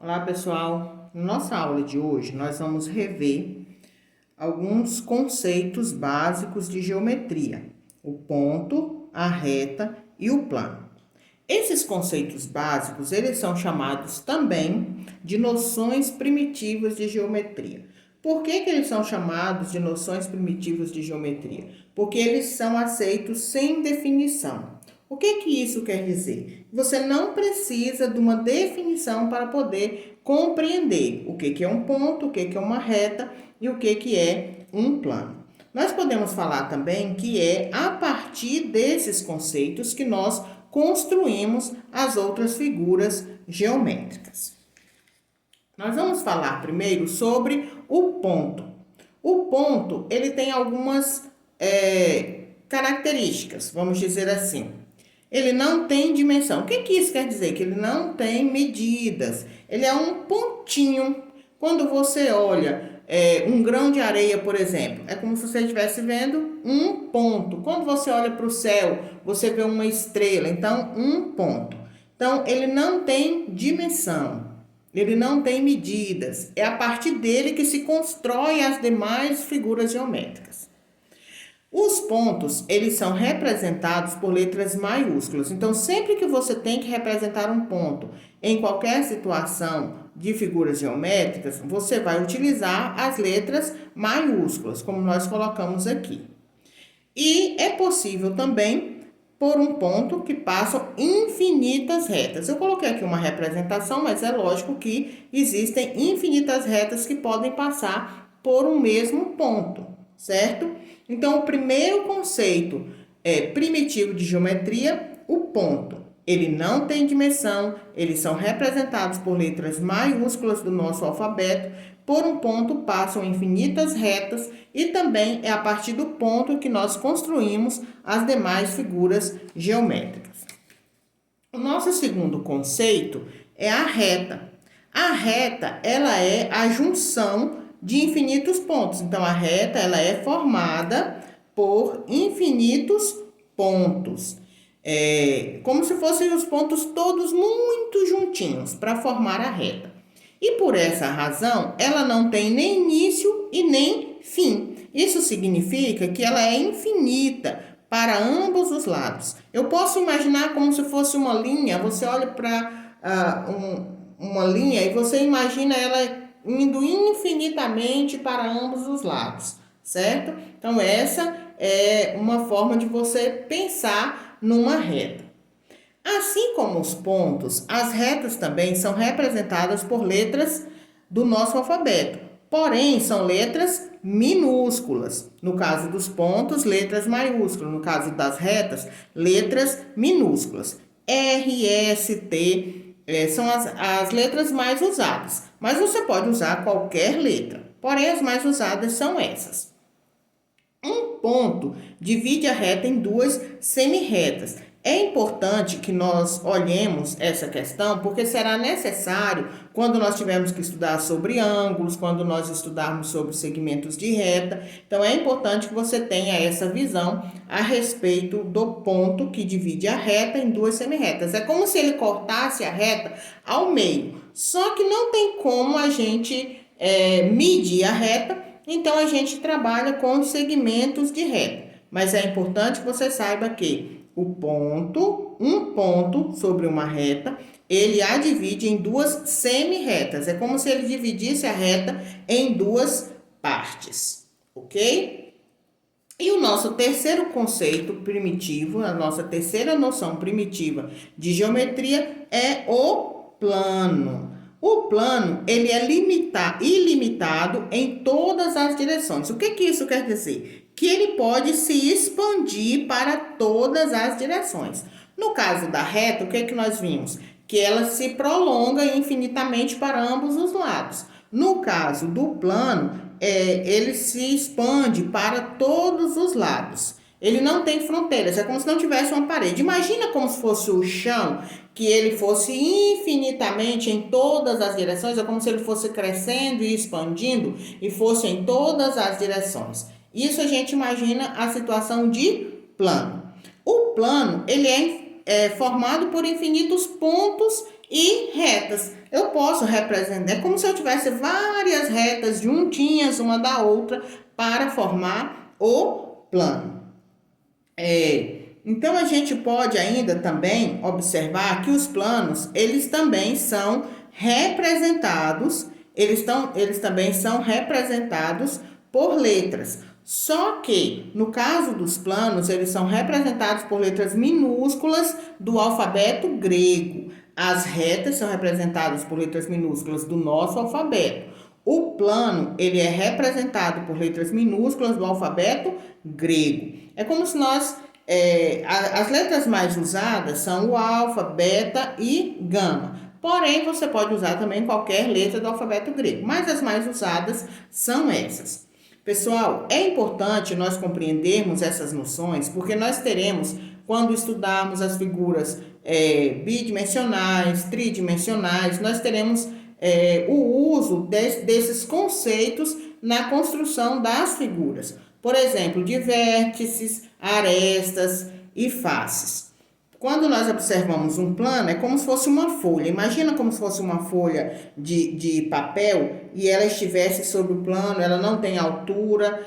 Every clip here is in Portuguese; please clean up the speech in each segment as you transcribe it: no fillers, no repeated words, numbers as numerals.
Olá, pessoal! Na nossa aula de hoje, nós vamos rever alguns conceitos básicos de geometria: o ponto, a reta e o plano. Esses conceitos básicos, eles são chamados também de noções primitivas de geometria. Por que eles são chamados de noções primitivas de geometria? Porque eles são aceitos sem definição. O que isso quer dizer? Você não precisa de uma definição para poder compreender o que é um ponto, o que é uma reta e o que é um plano. Nós podemos falar também que é a partir desses conceitos que nós construímos as outras figuras geométricas. Nós vamos falar primeiro sobre o ponto. O ponto, ele tem algumas características, vamos dizer assim. Ele não tem dimensão. O que isso quer dizer? Que ele não tem medidas. Ele é um pontinho. Quando você olha um grão de areia, por exemplo, é como se você estivesse vendo um ponto. Quando você olha para o céu, você vê uma estrela. Então, um ponto. Então, ele não tem dimensão. Ele não tem medidas. É a partir dele que se constrói as demais figuras geométricas. Os pontos, eles são representados por letras maiúsculas. Então, sempre que você tem que representar um ponto em qualquer situação de figuras geométricas, você vai utilizar as letras maiúsculas, como nós colocamos aqui. E é possível também por um ponto que passam infinitas retas. Eu coloquei aqui uma representação, mas é lógico que existem infinitas retas que podem passar por um mesmo ponto, certo? Então, o primeiro conceito primitivo de geometria, o ponto. Ele não tem dimensão, eles são representados por letras maiúsculas do nosso alfabeto. Por um ponto passam infinitas retas e também é a partir do ponto que nós construímos as demais figuras geométricas. O nosso segundo conceito é a reta. A reta, ela é a junção de infinitos pontos. Então, a reta, ela é formada por infinitos pontos. Como se fossem os pontos todos muito juntinhos para formar a reta. E por essa razão, ela não tem nem início e nem fim. Isso significa que ela é infinita para ambos os lados. Eu posso imaginar como se fosse uma linha. Você olha para uma linha e você imagina ela indo infinitamente para ambos os lados, certo? Então, essa é uma forma de você pensar numa reta. Assim como os pontos, as retas também são representadas por letras do nosso alfabeto. Porém, são letras minúsculas. No caso dos pontos, letras maiúsculas. No caso das retas, letras minúsculas. R, S, T são as letras mais usadas. Mas você pode usar qualquer letra. Porém, as mais usadas são essas. Um ponto divide a reta em duas semi-retas. É importante que nós olhemos essa questão, porque será necessário quando nós tivermos que estudar sobre ângulos, quando nós estudarmos sobre segmentos de reta. Então, é importante que você tenha essa visão a respeito do ponto que divide a reta em duas semi-retas. É como se ele cortasse a reta ao meio. Só que não tem como a gente medir a reta, então a gente trabalha com segmentos de reta. Mas é importante que você saiba que um ponto sobre uma reta, ele a divide em duas semi-retas. É como se ele dividisse a reta em duas partes, ok? E o nosso terceiro conceito primitivo, a nossa terceira noção primitiva de geometria é o plano. O plano, ele é ilimitado em todas as direções. O que isso quer dizer? Que ele pode se expandir para todas as direções. No caso da reta, o que nós vimos? Que ela se prolonga infinitamente para ambos os lados. No caso do plano, ele se expande para todos os lados. Ele não tem fronteiras, é como se não tivesse uma parede. Imagina como se fosse o chão, que ele fosse infinitamente em todas as direções, é como se ele fosse crescendo e expandindo e fosse em todas as direções. Isso a gente imagina a situação de plano. O plano, ele é formado por infinitos pontos E retas, eu posso representar, é como se eu tivesse várias retas juntinhas uma da outra para formar o plano. Então a gente pode ainda também observar que os planos, eles também são representados, eles também são representados por letras. Só que, no caso dos planos, eles são representados por letras minúsculas do alfabeto grego. As retas são representadas por letras minúsculas do nosso alfabeto. O plano, ele é representado por letras minúsculas do alfabeto grego. É como se as letras mais usadas são o alfa, beta e gama. Porém, você pode usar também qualquer letra do alfabeto grego, mas as mais usadas são essas. Pessoal, é importante nós compreendermos essas noções, porque nós teremos, quando estudarmos as figuras bidimensionais, tridimensionais, nós teremos o uso desses conceitos na construção das figuras. Por exemplo, de vértices, arestas e faces. Quando nós observamos um plano, é como se fosse uma folha. Imagina como se fosse uma folha de papel e ela estivesse sobre o plano, ela não tem altura,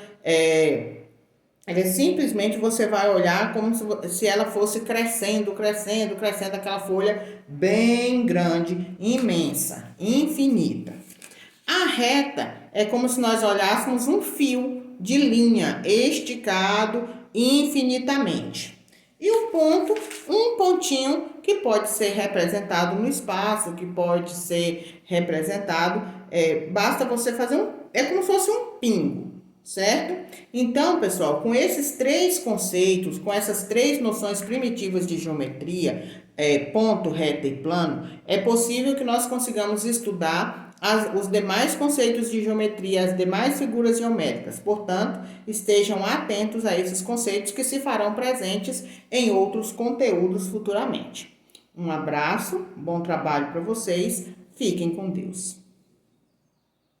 simplesmente você vai olhar como se ela fosse crescendo, crescendo, crescendo, aquela folha bem grande, imensa, infinita. A reta é como se nós olhássemos um fio de linha esticado infinitamente. E o ponto, um pontinho que pode ser representado no espaço, que pode ser representado, basta você fazer é como se fosse um pingo, certo? Então, pessoal, com esses três conceitos, com essas três noções primitivas de geometria, ponto, reta e plano, é possível que nós consigamos estudar os demais conceitos de geometria, as demais figuras geométricas. Portanto, estejam atentos a esses conceitos que se farão presentes em outros conteúdos futuramente. Um abraço, bom trabalho para vocês, fiquem com Deus.